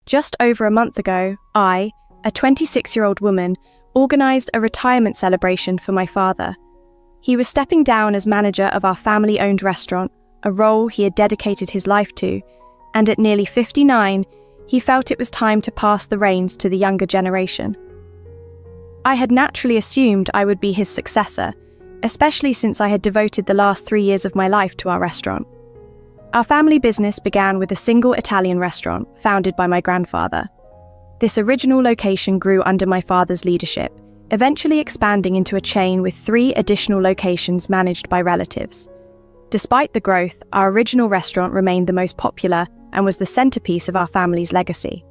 Just over a month ago, I, a 26-year-old woman, organised a retirement celebration for my father. He was stepping down as manager of our family-owned restaurant, a role he had dedicated his life to, and at nearly 59, he felt it was time to pass the reins to the younger generation. I had naturally assumed I would be his successor, especially since I had devoted the last 3 years of my life to our restaurant. Our family business began with a single Italian restaurant founded by my grandfather. This original location grew under my father's leadership, eventually expanding into a chain with 3 additional locations managed by relatives. Despite the growth, our original restaurant remained the most popular and was the centerpiece of our family's legacy.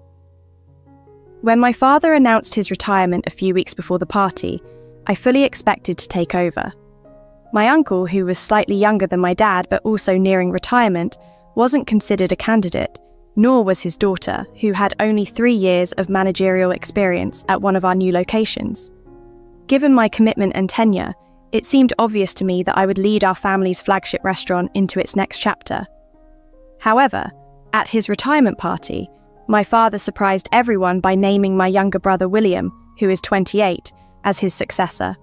When my father announced his retirement a few weeks before the party, I fully expected to take over. My uncle, who was slightly younger than my dad but also nearing retirement, wasn't considered a candidate, nor was his daughter, who had only 3 years of managerial experience at one of our new locations. Given my commitment and tenure, it seemed obvious to me that I would lead our family's flagship restaurant into its next chapter. However, at his retirement party, my father surprised everyone by naming my younger brother William, who is 28, as his successor.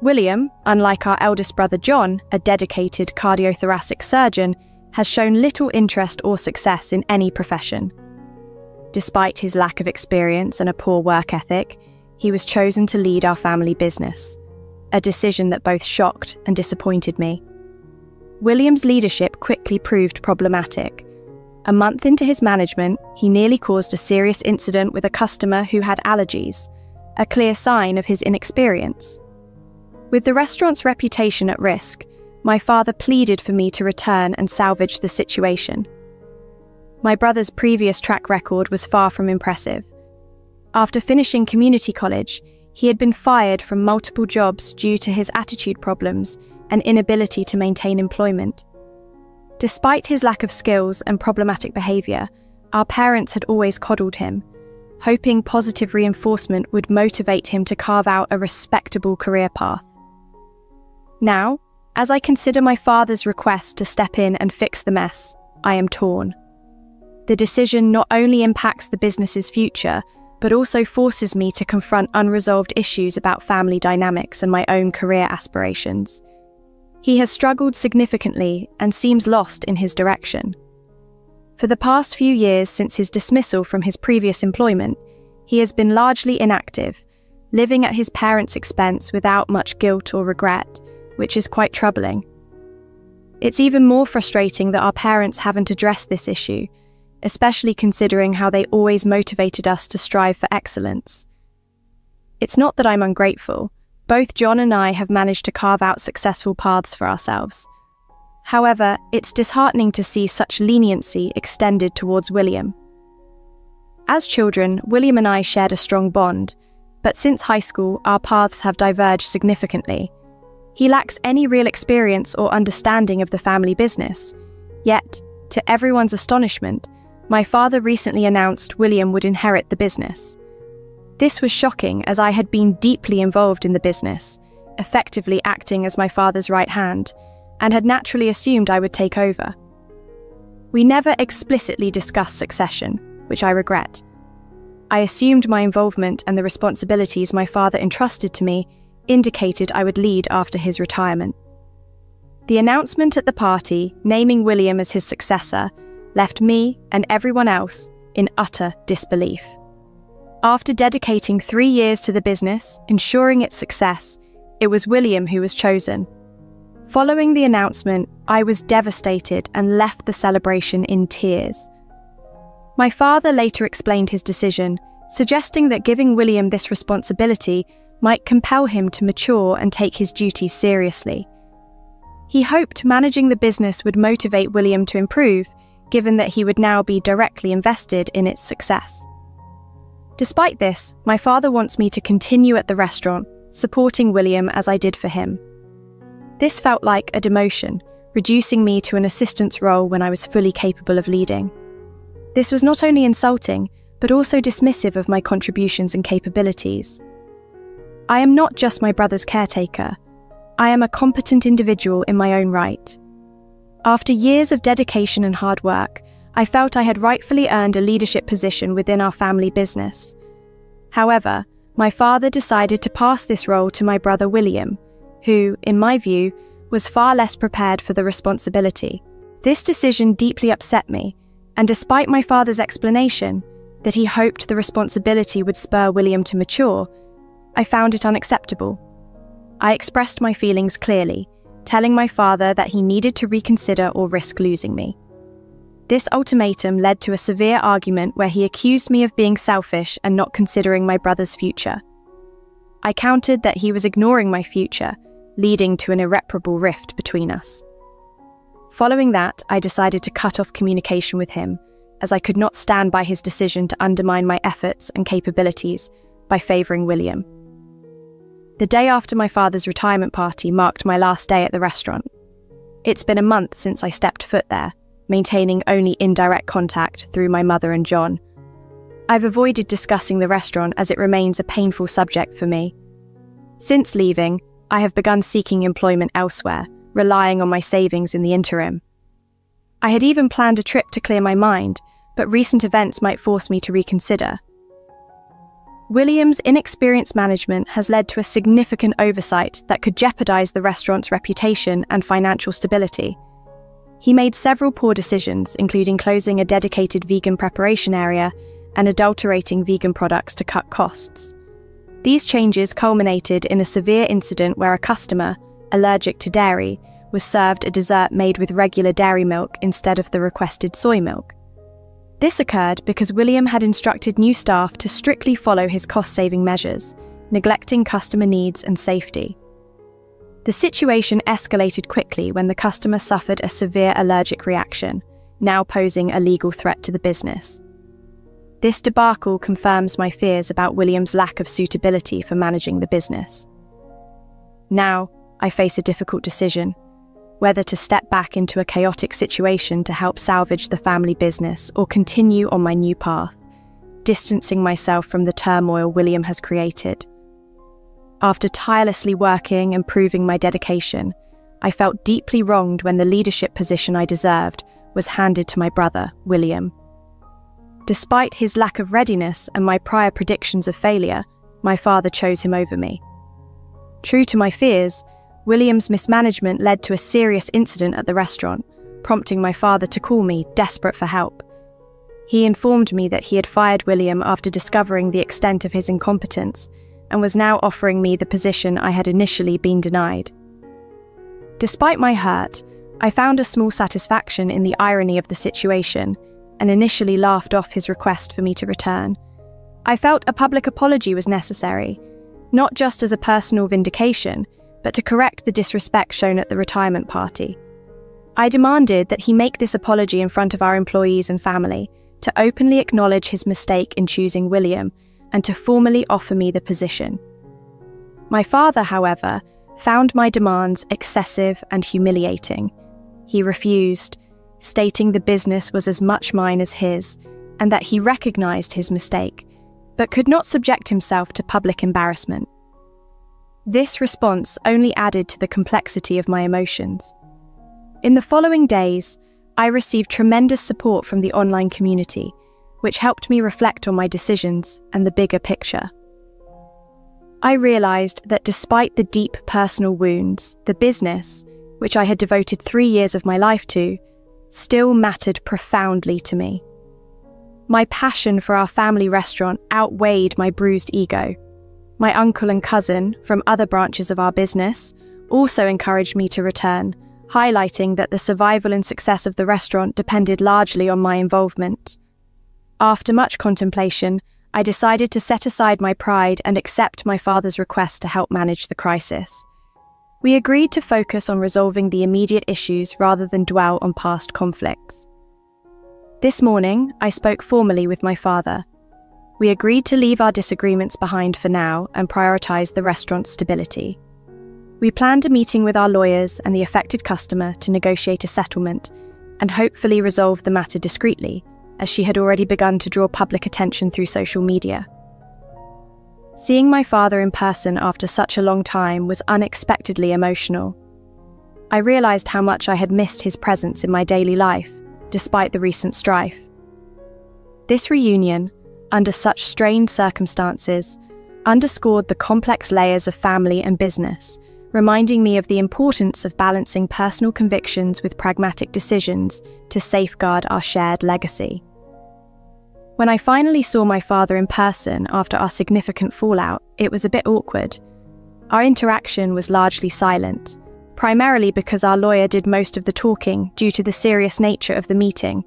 William, unlike our eldest brother John, a dedicated cardiothoracic surgeon, has shown little interest or success in any profession. Despite his lack of experience and a poor work ethic, he was chosen to lead our family business, a decision that both shocked and disappointed me. William's leadership quickly proved problematic. A month into his management, he nearly caused a serious incident with a customer who had allergies, a clear sign of his inexperience. With the restaurant's reputation at risk, my father pleaded for me to return and salvage the situation. My brother's previous track record was far from impressive. After finishing community college, he had been fired from multiple jobs due to his attitude problems and inability to maintain employment. Despite his lack of skills and problematic behaviour, our parents had always coddled him, hoping positive reinforcement would motivate him to carve out a respectable career path. Now, as I consider my father's request to step in and fix the mess, I am torn. The decision not only impacts the business's future, but also forces me to confront unresolved issues about family dynamics and my own career aspirations. He has struggled significantly and seems lost in his direction. For the past few years since his dismissal from his previous employment, he has been largely inactive, living at his parents' expense without much guilt or regret, which is quite troubling. It's even more frustrating that our parents haven't addressed this issue, especially considering how they always motivated us to strive for excellence. It's not that I'm ungrateful. Both John and I have managed to carve out successful paths for ourselves. However, it's disheartening to see such leniency extended towards William. As children, William and I shared a strong bond, but since high school, our paths have diverged significantly. He lacks any real experience or understanding of the family business. Yet, to everyone's astonishment, my father recently announced William would inherit the business. This was shocking as I had been deeply involved in the business, effectively acting as my father's right hand, and had naturally assumed I would take over. We never explicitly discussed succession, which I regret. I assumed my involvement and the responsibilities my father entrusted to me indicated I would lead after his retirement. The announcement at the party, naming William as his successor, left me and everyone else in utter disbelief. After dedicating 3 years to the business, ensuring its success, it was William who was chosen. Following the announcement, I was devastated and left the celebration in tears. My father later explained his decision, suggesting that giving William this responsibility might compel him to mature and take his duties seriously. He hoped managing the business would motivate William to improve, given that he would now be directly invested in its success. Despite this, my father wants me to continue at the restaurant, supporting William as I did for him. This felt like a demotion, reducing me to an assistant's role when I was fully capable of leading. This was not only insulting, but also dismissive of my contributions and capabilities. I am not just my brother's caretaker. I am a competent individual in my own right. After years of dedication and hard work, I felt I had rightfully earned a leadership position within our family business. However, my father decided to pass this role to my brother William, who, in my view, was far less prepared for the responsibility. This decision deeply upset me, and despite my father's explanation that he hoped the responsibility would spur William to mature, I found it unacceptable. I expressed my feelings clearly, telling my father that he needed to reconsider or risk losing me. This ultimatum led to a severe argument where he accused me of being selfish and not considering my brother's future. I countered that he was ignoring my future, leading to an irreparable rift between us. Following that, I decided to cut off communication with him, as I could not stand by his decision to undermine my efforts and capabilities by favouring William. The day after my father's retirement party marked my last day at the restaurant. It's been a month since I stepped foot there, maintaining only indirect contact through my mother and John. I've avoided discussing the restaurant as it remains a painful subject for me. Since leaving, I have begun seeking employment elsewhere, relying on my savings in the interim. I had even planned a trip to clear my mind, but recent events might force me to reconsider. William's inexperienced management has led to a significant oversight that could jeopardize the restaurant's reputation and financial stability. He made several poor decisions, including closing a dedicated vegan preparation area and adulterating vegan products to cut costs. These changes culminated in a severe incident where a customer, allergic to dairy, was served a dessert made with regular dairy milk instead of the requested soy milk. This occurred because William had instructed new staff to strictly follow his cost-saving measures, neglecting customer needs and safety. The situation escalated quickly when the customer suffered a severe allergic reaction, now posing a legal threat to the business. This debacle confirms my fears about William's lack of suitability for managing the business. Now, I face a difficult decision, whether to step back into a chaotic situation to help salvage the family business or continue on my new path, distancing myself from the turmoil William has created. After tirelessly working and proving my dedication, I felt deeply wronged when the leadership position I deserved was handed to my brother, William. Despite his lack of readiness and my prior predictions of failure, my father chose him over me. True to my fears, William's mismanagement led to a serious incident at the restaurant, prompting my father to call me, desperate for help. He informed me that he had fired William after discovering the extent of his incompetence and was now offering me the position I had initially been denied. Despite my hurt, I found a small satisfaction in the irony of the situation and initially laughed off his request for me to return. I felt a public apology was necessary, not just as a personal vindication, but to correct the disrespect shown at the retirement party. I demanded that he make this apology in front of our employees and family, to openly acknowledge his mistake in choosing William, and to formally offer me the position. My father, however, found my demands excessive and humiliating. He refused, stating the business was as much mine as his, and that he recognized his mistake, but could not subject himself to public embarrassment. This response only added to the complexity of my emotions. In the following days, I received tremendous support from the online community, which helped me reflect on my decisions and the bigger picture. I realized that despite the deep personal wounds, the business, which I had devoted 3 years of my life to, still mattered profoundly to me. My passion for our family restaurant outweighed my bruised ego. My uncle and cousin, from other branches of our business, also encouraged me to return, highlighting that the survival and success of the restaurant depended largely on my involvement. After much contemplation, I decided to set aside my pride and accept my father's request to help manage the crisis. We agreed to focus on resolving the immediate issues rather than dwell on past conflicts. This morning, I spoke formally with my father. We agreed to leave our disagreements behind for now and prioritize the restaurant's stability. We planned a meeting with our lawyers and the affected customer to negotiate a settlement and hopefully resolve the matter discreetly, as she had already begun to draw public attention through social media. Seeing my father in person after such a long time was unexpectedly emotional. I realized how much I had missed his presence in my daily life, despite the recent strife. This reunion, under such strained circumstances, underscored the complex layers of family and business, reminding me of the importance of balancing personal convictions with pragmatic decisions to safeguard our shared legacy. When I finally saw my father in person after our significant fallout, it was a bit awkward. Our interaction was largely silent, primarily because our lawyer did most of the talking due to the serious nature of the meeting.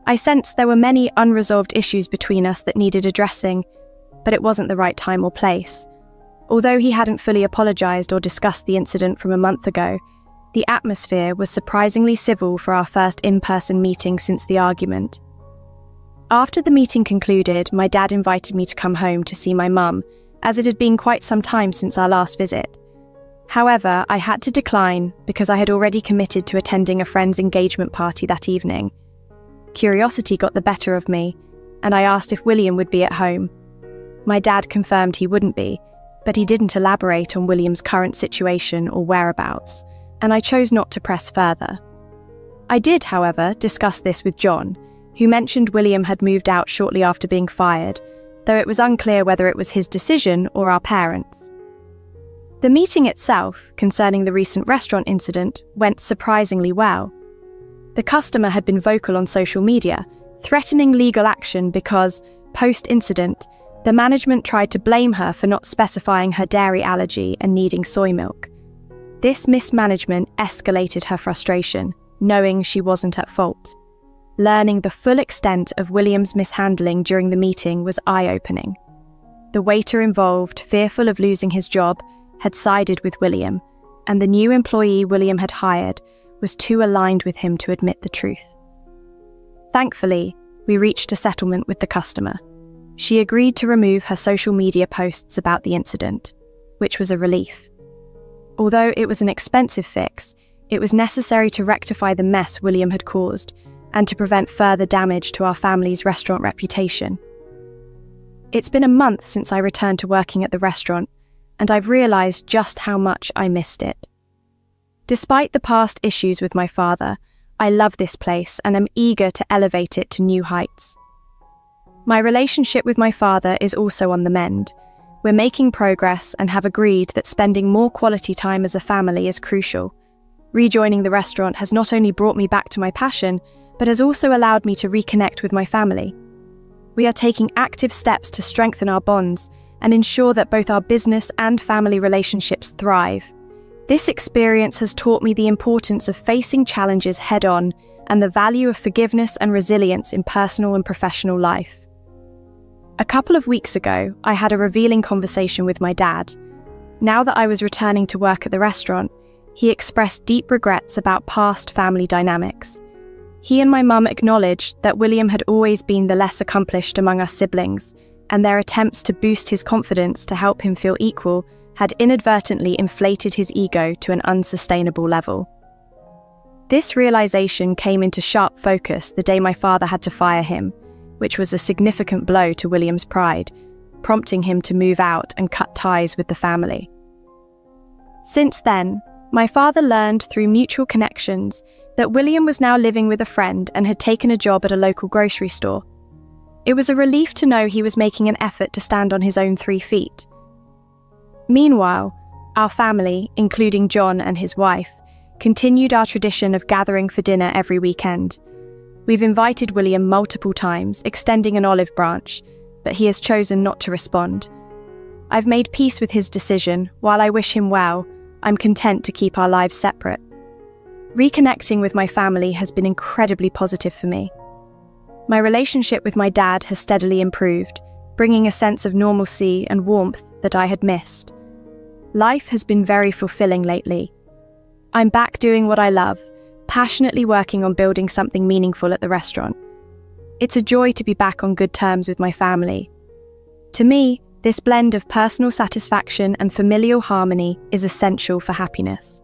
I sensed there were many unresolved issues between us that needed addressing, but it wasn't the right time or place. Although he hadn't fully apologized or discussed the incident from a month ago, the atmosphere was surprisingly civil for our first in-person meeting since the argument. After the meeting concluded, my dad invited me to come home to see my mum, as it had been quite some time since our last visit. However, I had to decline because I had already committed to attending a friend's engagement party that evening. Curiosity got the better of me, and I asked if William would be at home. My dad confirmed he wouldn't be, but he didn't elaborate on William's current situation or whereabouts, and I chose not to press further. I did, however, discuss this with John, who mentioned William had moved out shortly after being fired, though it was unclear whether it was his decision or our parents'. The meeting itself, concerning the recent restaurant incident, went surprisingly well. The customer had been vocal on social media, threatening legal action because, post-incident, the management tried to blame her for not specifying her dairy allergy and needing soy milk. This mismanagement escalated her frustration, knowing she wasn't at fault. Learning the full extent of William's mishandling during the meeting was eye-opening. The waiter involved, fearful of losing his job, had sided with William, and the new employee William had hired was too aligned with him to admit the truth. Thankfully, we reached a settlement with the customer. She agreed to remove her social media posts about the incident, which was a relief. Although it was an expensive fix, it was necessary to rectify the mess William had caused and to prevent further damage to our family's restaurant reputation. It's been a month since I returned to working at the restaurant, and I've realised just how much I missed it. Despite the past issues with my father, I love this place and am eager to elevate it to new heights. My relationship with my father is also on the mend. We're making progress and have agreed that spending more quality time as a family is crucial. Rejoining the restaurant has not only brought me back to my passion, but has also allowed me to reconnect with my family. We are taking active steps to strengthen our bonds and ensure that both our business and family relationships thrive. This experience has taught me the importance of facing challenges head-on and the value of forgiveness and resilience in personal and professional life. A couple of weeks ago, I had a revealing conversation with my dad. Now that I was returning to work at the restaurant, he expressed deep regrets about past family dynamics. He and my mum acknowledged that William had always been the less accomplished among us siblings, and their attempts to boost his confidence to help him feel equal had inadvertently inflated his ego to an unsustainable level. This realization came into sharp focus the day my father had to fire him, which was a significant blow to William's pride, prompting him to move out and cut ties with the family. Since then, my father learned through mutual connections that William was now living with a friend and had taken a job at a local grocery store. It was a relief to know he was making an effort to stand on his own 3 feet. Meanwhile, our family, including John and his wife, continued our tradition of gathering for dinner every weekend. We've invited William multiple times, extending an olive branch, but he has chosen not to respond. I've made peace with his decision. While I wish him well, I'm content to keep our lives separate. Reconnecting with my family has been incredibly positive for me. My relationship with my dad has steadily improved, bringing a sense of normalcy and warmth that I had missed. Life has been very fulfilling lately. I'm back doing what I love, passionately working on building something meaningful at the restaurant. It's a joy to be back on good terms with my family. To me, this blend of personal satisfaction and familial harmony is essential for happiness.